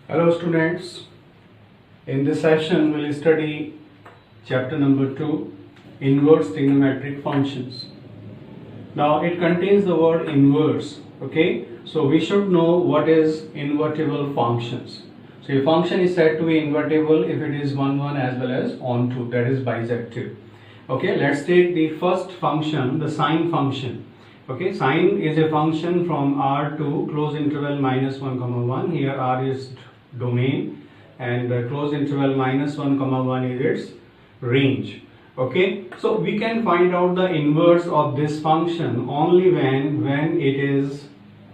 Hello students, in this session we will study chapter number 2, inverse trigonometric functions. Now it contains the word inverse, okay? So we should know what is invertible functions. So a function is said to be invertible if it is 1 as well as onto, that is bisective. Okay, let's take the first function, the sine function. Okay, sine is a function from R to close interval minus 1 comma 1. Here R is domain and close interval minus 1 comma 1 is its range. Okay, so we can find out the inverse of this function only when it is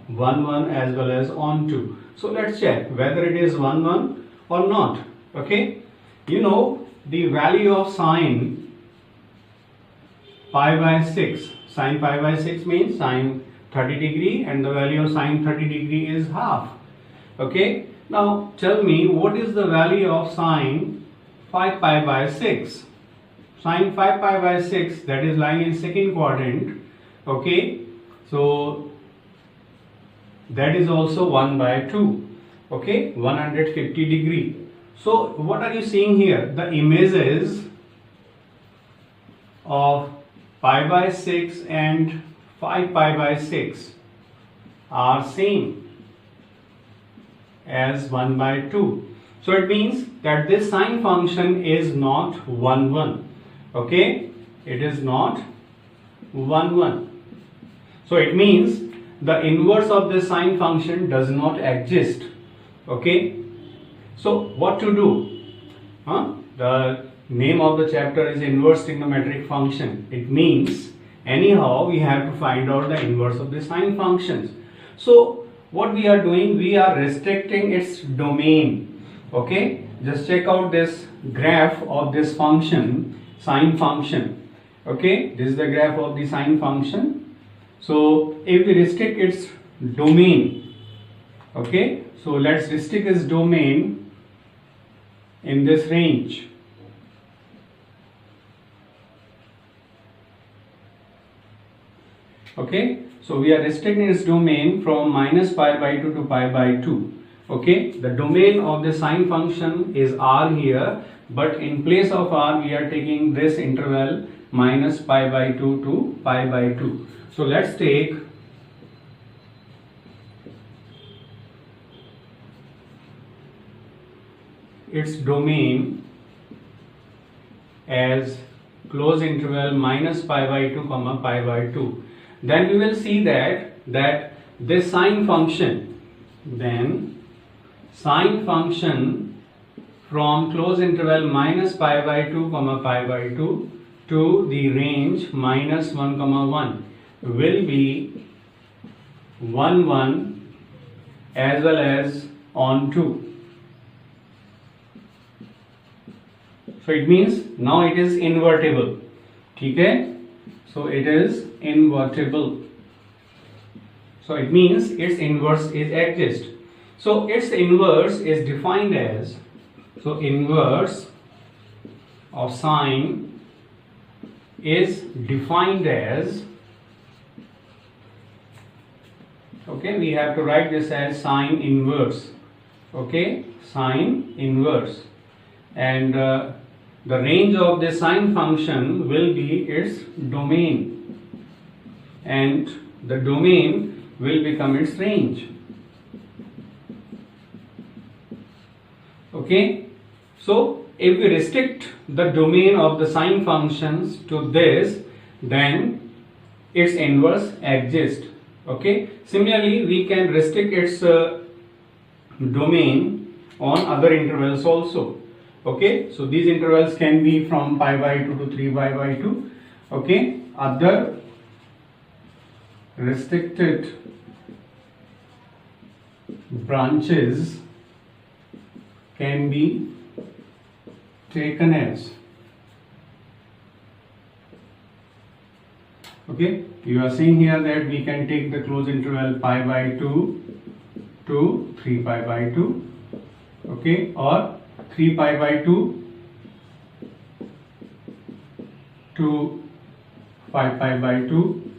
1 as well as onto. So let's check whether it is 1 or not. Okay, you know the value of sine pi by 6. Sine pi by 6 means sine 30 degree and the value of sine 30 degree is half. Okay, now tell me what is the value of sine 5 pi by 6. Sine 5 pi by 6, that is lying in second quadrant. Okay, so that is also 1 by 2. Okay, 150 degree. So what are you seeing here? The images of pi by 6 and 5 pi by 6 are same as 1 by 2. So it means that this sine function is not 1. Okay, it is not 1. So it means the inverse of this sine function does not exist. Okay, so what to do? The name of the chapter is inverse trigonometric function. It means anyhow we have to find out the inverse of the sine functions. So what we are doing, we are restricting its domain. Okay, just check out this graph of this function, sine function. Okay, this is the graph of the sine function. So if we restrict its domain, okay, so let's restrict its domain in this range. Okay, so we are restricting its domain from minus pi by 2 to pi by 2. Okay, the domain of the sine function is R here, but in place of R we are taking this interval minus pi by 2 to pi by 2. So let's take its domain as close interval minus pi by 2 comma pi by 2. Then we will see that this sine function, from close interval minus pi by 2 comma pi by 2 to the range minus 1 comma 1 will be 1 as well as onto. So it means now it is invertible. Okay, so it is invertible. So it means its inverse is exist. So its inverse is defined as, so inverse of sine is defined as, okay, we have to write this as sine inverse. Okay, sine inverse, and the range of the sine function will be its domain, and the domain will become its range. Okay, so if we restrict the domain of the sine functions to this, then its inverse exists. Okay, similarly we can restrict its domain on other intervals also. Okay, so these intervals can be from pi by 2 to 3 pi by 2. Okay, other restricted branches can be taken as, okay, you are seeing here that we can take the close interval pi by 2 to 3 pi by 2, okay, or 3 pi by 2 to 5 pi by 2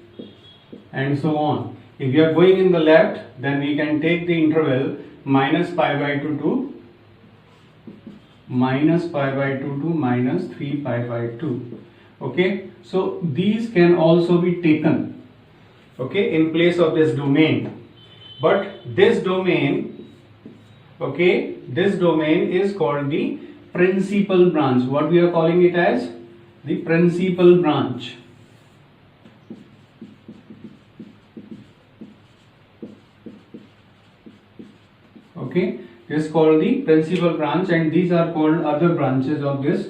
and so on. If you are going in the left, then we can take the interval minus pi by 2 to minus pi by 2 to minus 3 pi by 2. Okay, so these can also be taken, okay, in place of this domain. But this domain, okay, this domain is called the principal branch. What we are calling it as? The principal branch. Okay, this is called the principal branch, and these are called other branches of this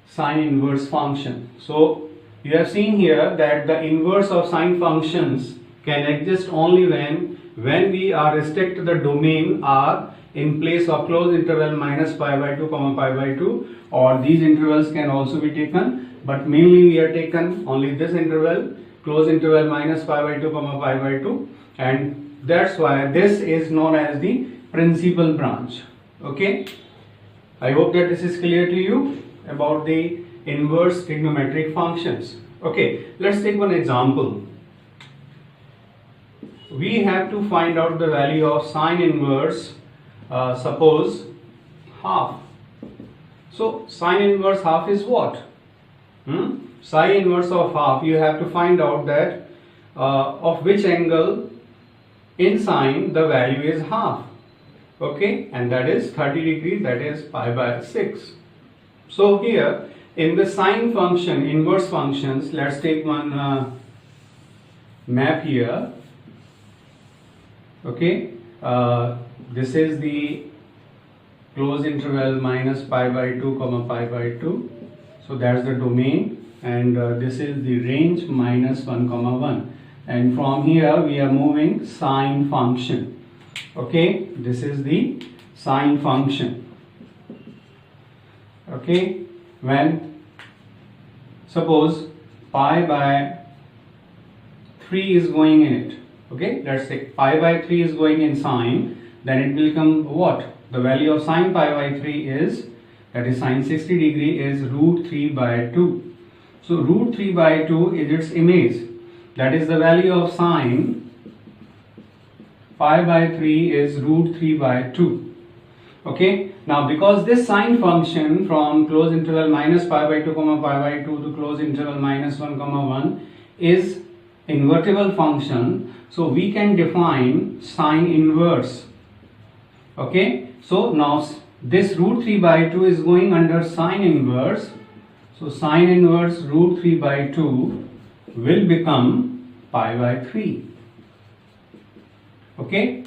sine inverse function. So you have seen here that the inverse of sine functions can exist only when we are restrict the domain R in place of closed interval minus pi by 2 comma pi by 2, or these intervals can also be taken, but mainly we are taken only this interval, closed interval minus pi by 2 comma pi by 2, and that's why this is known as the principal branch. Okay, I hope that this is clear to you about the inverse trigonometric functions. Okay, let's take one example. We have to find out the value of sine inverse, suppose half. So sine inverse half is what? Sine inverse of half, you have to find out that of which angle in sine the value is half. Okay, and that is 30 degrees, that is pi by 6. So here in the sine function, inverse functions, let's take one map here. Okay, this is the closed interval minus pi by 2 comma pi by 2. So that's the domain, and this is the range minus 1 comma 1. And from here we are moving sine function. Okay, this is the sine function. Okay, when suppose pi by 3 is going in it. Okay, let's say pi by 3 is going in sine, then it will become what? The value of sine pi by 3 is, that is sine 60 degree, is root 3 by 2. So root 3 by 2 is its image. That is the value of sine pi by 3 is root 3 by 2. Okay, now because this sine function from closed interval minus pi by 2 comma pi by 2 to closed interval minus 1 comma 1 is invertible function, so we can define sine inverse. Okay, so now this root 3 by 2 is going under sine inverse, so sine inverse root 3 by 2 will become pi by 3. Okay,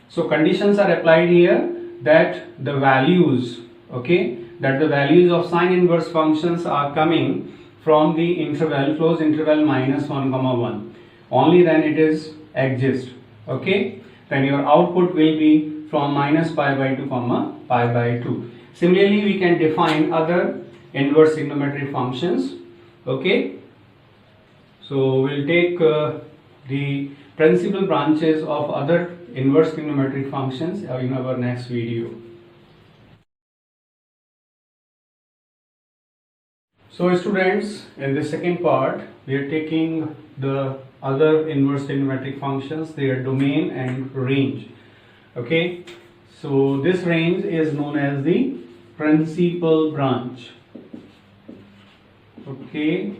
so conditions are applied here that the values, okay, that the values of sine inverse functions are coming from the interval, closed interval minus 1 comma 1. Only then it is exist. Okay, then your output will be from minus pi by 2 comma pi by 2. Similarly, we can define other inverse trigonometric functions. Okay, so we'll take the principal branches of other inverse trigonometric functions in our next video. So students, in the second part we are taking the other inverse trigonometric functions, their domain and range. Okay, so this range is known as the principal branch. Okay,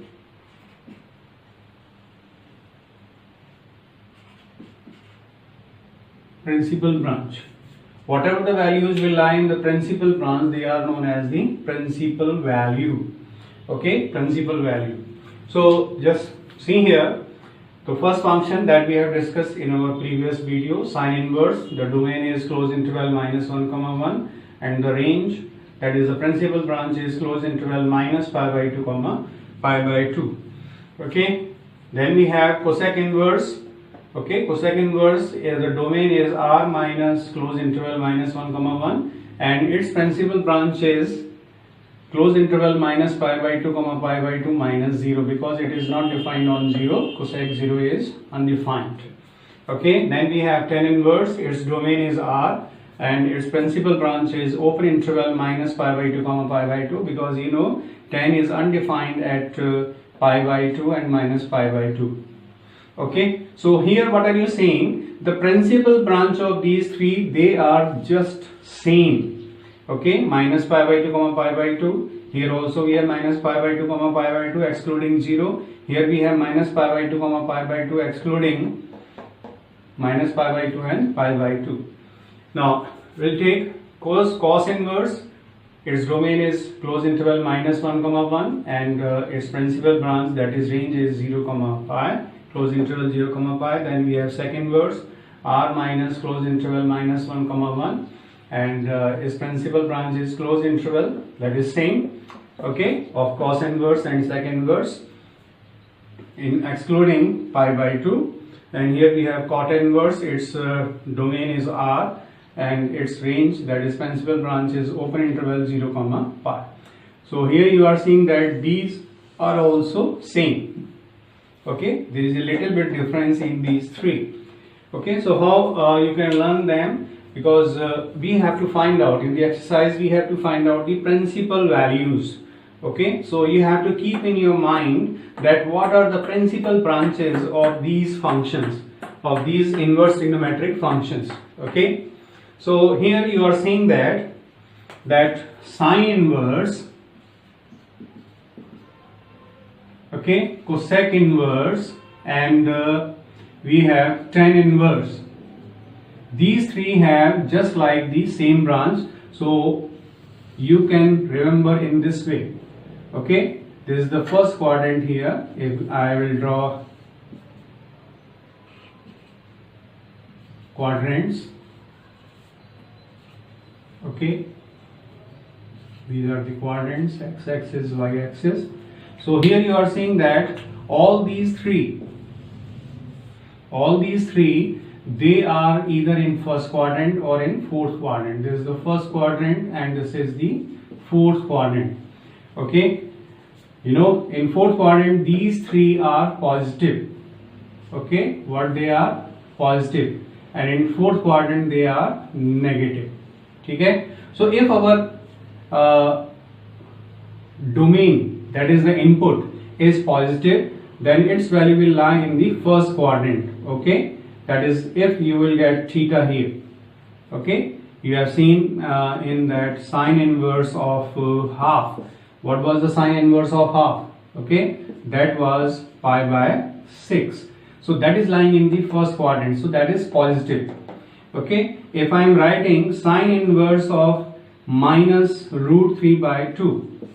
principal branch. Whatever the values will lie in the principal branch, they are known as the principal value. Okay, principal value. So just see here, the first function that we have discussed in our previous video, sine inverse, the domain is closed interval minus 1 comma 1, and the range, that is the principal branch, is closed interval minus pi by 2 comma pi by 2. Okay, then we have cosec inverse. Okay, cosec inverse, the domain is R minus closed interval minus 1 comma 1, and its principal branch is closed interval minus pi by 2 comma pi by 2 minus 0, because it is not defined on 0. Cosec 0 is undefined. Okay, then we have tan inverse, its domain is R and its principal branch is open interval minus pi by 2 comma pi by 2, because you know tan is undefined at pi by 2 and minus pi by 2. Okay, So here what are you saying? The principal branch of these three, they are just same. Okay, minus pi by 2 comma pi by 2. Here also we have minus pi by 2 comma pi by 2 excluding 0. Here we have minus pi by 2 comma pi by 2 excluding minus pi by 2 and pi by 2. Now we'll take cos inverse. Its domain is closed interval minus 1 comma 1 and its principal branch, that is range, is 0 comma pi, closed interval 0 comma pi. Then we have sec inverse r minus closed interval minus 1 comma 1 and its principal branch is closed interval, that is same, okay, of cos inverse and sec inverse in excluding pi by 2. And here we have cot inverse, its domain is r and its range, that is principal branch, is open interval 0 comma pi. So here you are seeing that these are also same. Okay, there is a little bit difference in these three. Okay, so how you can learn them? Because we have to find out in the exercise, we have to find out the principal values. Okay, so you have to keep in your mind that what are the principal branches of these functions, of these inverse trigonometric functions. Okay, so here you are saying that sine inverse, okay, cosec inverse, and we have tan inverse. These three have just like the same branch, so you can remember in this way. Okay, this is the first quadrant here. If I will draw quadrants, okay, these are the quadrants, x-axis, y-axis. So here you are seeing that all these three, they are either in first quadrant or in fourth quadrant. This is the first quadrant and this is the fourth quadrant. Okay, you know, in fourth quadrant these three are positive. Okay, what they are? Positive. And in fourth quadrant they are negative. Okay, so if our domain, that is the input, is positive, then its value will lie in the first quadrant. Okay, that is if you will get theta here. Okay, you have seen in that sine inverse of half. What was the sine inverse of half? Okay, that was pi by 6. So that is lying in the first quadrant, so that is positive. Okay, if I am writing sine inverse of minus root 3 by 2,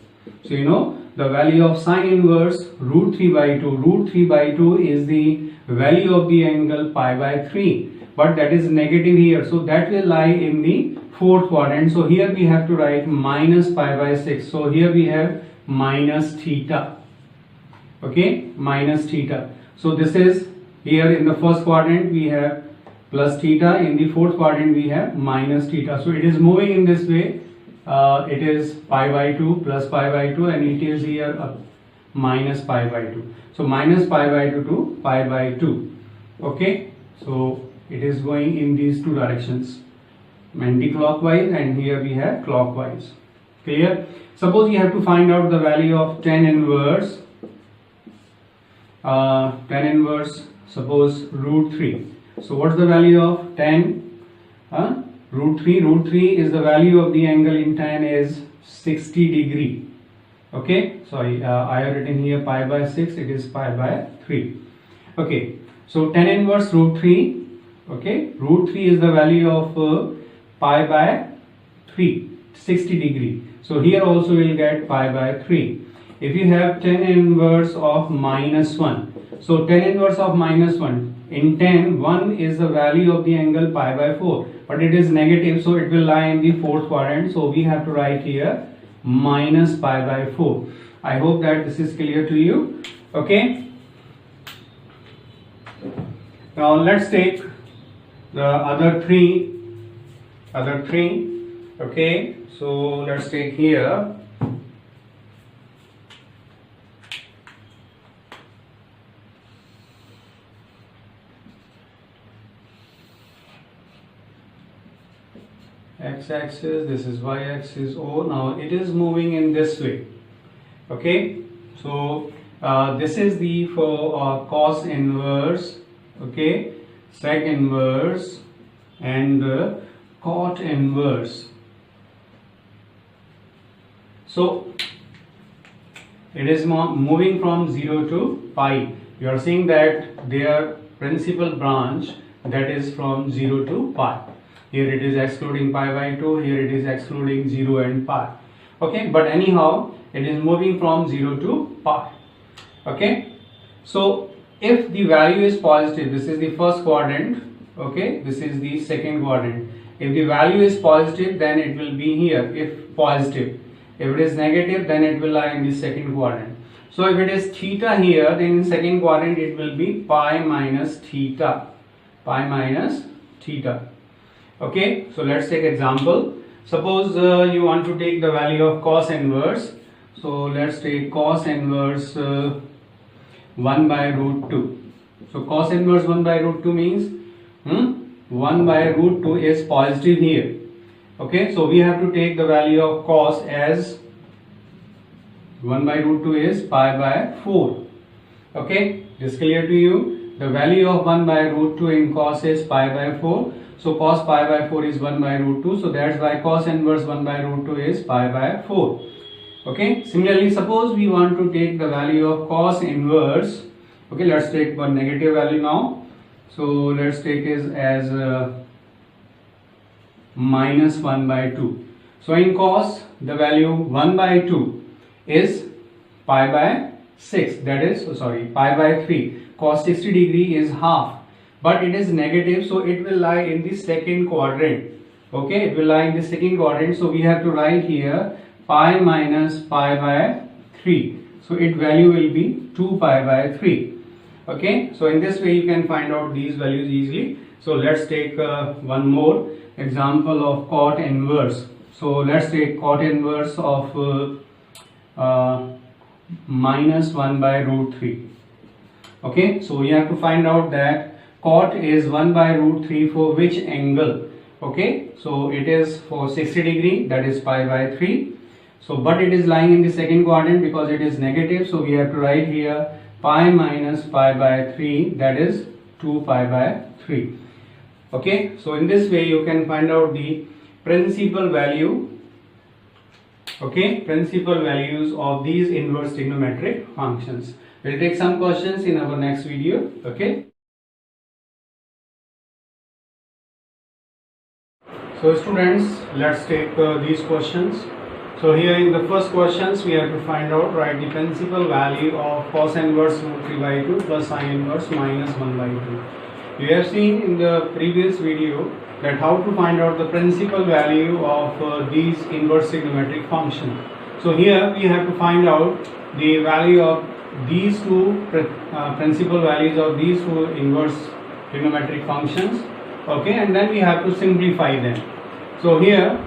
so you know the value of sine inverse root 3 by 2. Root 3 by 2 is the value of the angle pi by 3, but that is negative here, so that will lie in the fourth quadrant. So here we have to write minus pi by 6. So here we have minus theta. Okay, minus theta. So this is here in the first quadrant we have plus theta, in the fourth quadrant we have minus theta. So it is moving in this way. It is pi by 2 plus pi by 2 and it is here minus pi by 2. So minus pi by 2 to pi by 2. Okay, so it is going in these two directions, anti-clockwise, and here we have clockwise. Clear? Suppose you have to find out the value of tan inverse. Tan inverse, suppose root 3. So what's the value of tan? Root 3. Root 3 is the value of the angle in tan is 60 degree. Okay, sorry, I have written here pi by 6, it is pi by 3. Okay, so tan inverse root 3. Okay, root 3 is the value of pi by 3, 60 degree. So here also we will get pi by 3. If you have tan inverse of minus 1, so tan inverse of minus 1, in tan 1 is the value of the angle pi by 4, but it is negative, so it will lie in the fourth quadrant. So we have to write here minus pi by 4. I hope that this is clear to you. Okay, now let's take the other three. Okay, so let's take here x-axis, this is y-axis. Oh, now it is moving in this way. Okay, so this is the for cos inverse okay, sec inverse and cot inverse. So it is moving from 0 to pi. You are seeing that their principal branch, that is from 0 to pi. Here it is excluding pi by 2, here it is excluding 0 and pi. Okay, but anyhow it is moving from 0 to pi. Okay, so if the value is positive, this is the first quadrant, okay, this is the second quadrant. If the value is positive, then it will be here, if positive. If it is negative, then it will lie in the second quadrant. So if it is theta here, then in second quadrant it will be pi minus theta. Pi minus theta. Okay, so let's take example. Suppose you want to take the value of cos inverse. So let's take cos inverse 1 by root 2. So cos inverse 1 by root 2 means 1 by root 2 is positive here. Okay, so we have to take the value of cos as 1 by root 2 is pi by 4. Okay, this is clear to you? The value of 1 by root 2 in cos is pi by 4. So cos pi by 4 is 1 by root 2. So that's why cos inverse 1 by root 2 is pi by 4. Okay, similarly, suppose we want to take the value of cos inverse. Okay, let's take one negative value now. So let's take it as minus 1 by 2. So in cos, the value 1 by 2 is pi by 6, that is, pi by 3. Cos 60 degree is half, but it is negative, so it will lie in the second quadrant. Okay, it will lie in the second quadrant, so we have to write here pi minus pi by 3. So its value will be 2 pi by 3. Okay, so in this way you can find out these values easily. So let's take one more example of cot inverse. So let's take cot inverse of minus 1 by root 3. Okay, so we have to find out that cot is 1 by root 3 for which angle. Okay, so it is for 60 degree, that is pi by 3. So but it is lying in the second quadrant because it is negative, so we have to write here pi minus pi by 3, that is 2 pi by 3. Okay, so in this way you can find out the principal value, okay, principal values of these inverse trigonometric functions. We'll take some questions in our next video. Okay, so students, let's take these questions. So here in the first questions we have to find out, write the principal value of cos inverse root 3 by 2 plus sin inverse minus 1 by 2. You have seen in the previous video that how to find out the principal value of these inverse trigonometric functions. So here we have to find out the value of these two principal values of these two inverse trigonometric functions. Okay, and then we have to simplify them. So here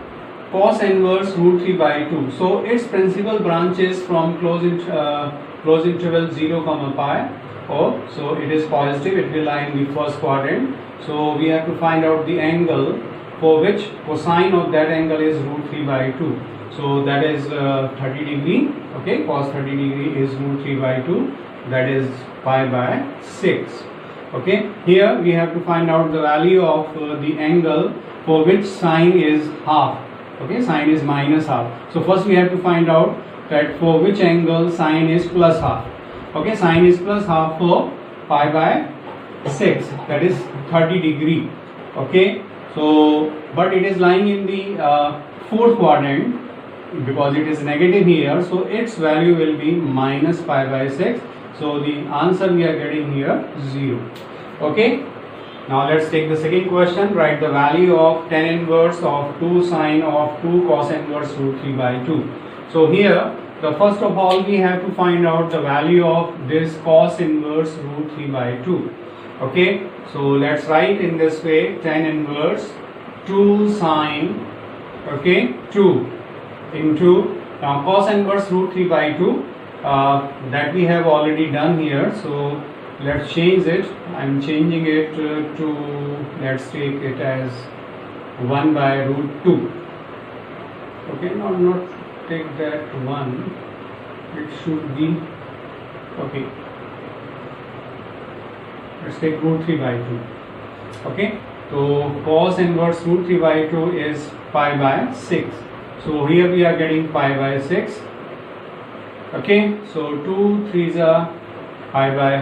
cos inverse root 3 by 2. So its principal branch is from close interval 0 comma pi. Oh, so it is positive, it will lie in the first quadrant. So we have to find out the angle for which cosine of that angle is root 3 by 2. So that is 30 degree. Okay, cos 30 degree is root 3 by 2, that is pi by 6. Okay, here we have to find out the value of the angle for which sine is half. Okay, sine is minus half. So first we have to find out that for which angle sine is plus half. Okay, sine is plus half for pi by 6, that is 30 degree. Okay, so but it is lying in the fourth quadrant because it is negative here, so its value will be minus pi by 6. So the answer we are getting here 0. Okay, now let's take the second question. Write the value of tan inverse of 2 sine of 2 cos inverse root 3 by 2. So here the first of all we have to find out the value of this cos inverse root 3 by 2. Okay, so let's write in this way, tan inverse 2 sine, okay, 2 into, now cos inverse root 3 by 2 that we have already done here. So let's change it. I'm changing it to, let's take it as 1 by root 2. Okay, not take that 1, it should be, okay, let's take root 3 by 2. Okay, so cos inverse root 3 by 2 is pi by 6. So here we are getting pi by 6. Okay, so 2 3s are pi by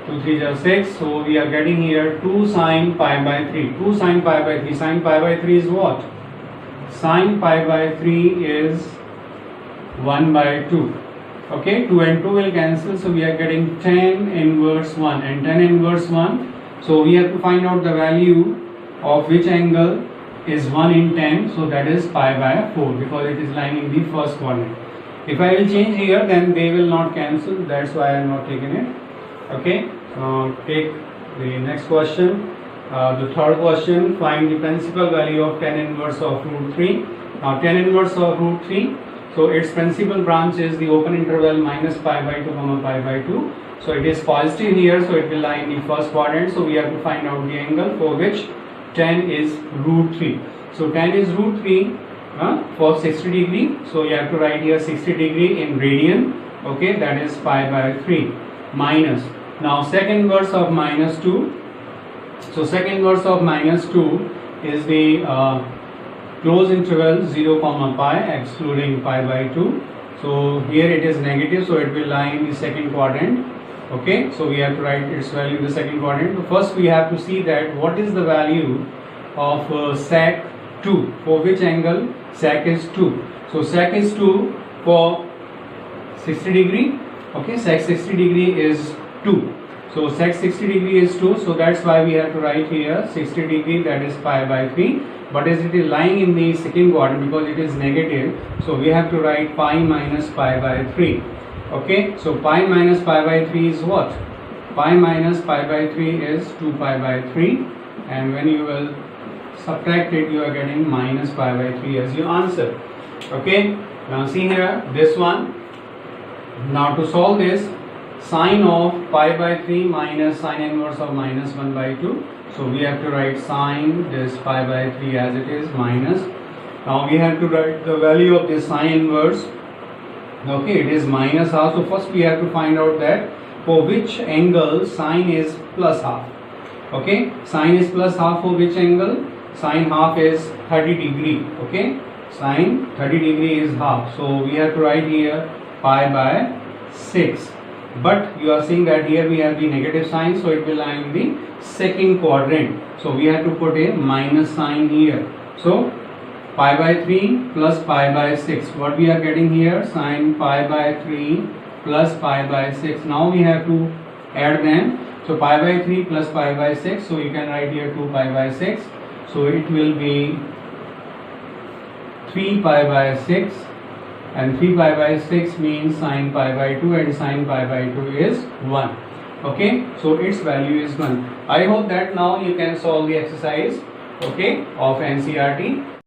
2 3s are 6. So we are getting here 2 sine pi by 3. 2 sine pi by 3. Sine pi by 3 is what? Sine pi by 3 is 1 by 2. Okay, 2 and 2 will cancel, so we are getting tan inverse 1 and tan inverse 1. So we have to find out the value of which angle is 1 in tan, so that is pi by 4 because it is lying in the first quadrant. If I will change here, then they will not cancel, that's why I am not taking it. Okay, take the next question. The third question, find the principal value of tan inverse of root 3. Now tan inverse of root 3, so its principal branch is the open interval minus pi by 2 comma pi by 2. So it is positive here, so it will lie in the first quadrant. So we have to find out the angle for which tan is root 3. So tan is root 3 for 60 degree. So you have to write here 60 degree in radian. Okay, that is pi by 3 minus. Now second inverse of minus 2. So second inverse of minus 2 is the closed interval 0 comma pi excluding pi by 2. So here it is negative, so it will lie in the second quadrant. Okay, so we have to write its value in the second quadrant. First we have to see that what is the value of sec 2, for which angle sec is 2. So sec is 2 for 60 degree. Okay, sec 60 degree is 2. So sec 60 degree is 2, so that's why we have to write here 60 degree, that is pi by 3. But as it is lying in the second quadrant because it is negative, so we have to write pi minus pi by 3. Okay, so pi minus pi by 3 is what? Pi minus pi by 3 is 2 pi by 3, and when you will subtract it, you are getting minus pi by 3 as your answer. Okay, now see here this one. Now to solve this, sine of pi by 3 minus sine inverse of minus 1 by 2. So we have to write sine this pi by 3 as it is minus. Now we have to write the value of this sine inverse. Okay, it is minus half. So first we have to find out that for which angle sine is plus half. Okay, sine is plus half for which angle? Sine half is 30 degree. Okay, sine 30 degree is half. So we have to write here pi by 6. But you are seeing that here we have the negative sign, so it will lie in the second quadrant. So we have to put a minus sign here. So pi by 3 plus pi by 6. What we are getting here? Sine pi by 3 plus pi by 6. Now we have to add them. So pi by 3 plus pi by 6. So you can write here 2 pi by 6. So it will be 3 pi by 6. And 3 pi by 6 means sine pi by 2, and sine pi by 2 is 1. Okay, so its value is 1. I hope that now you can solve the exercise, okay, of NCERT.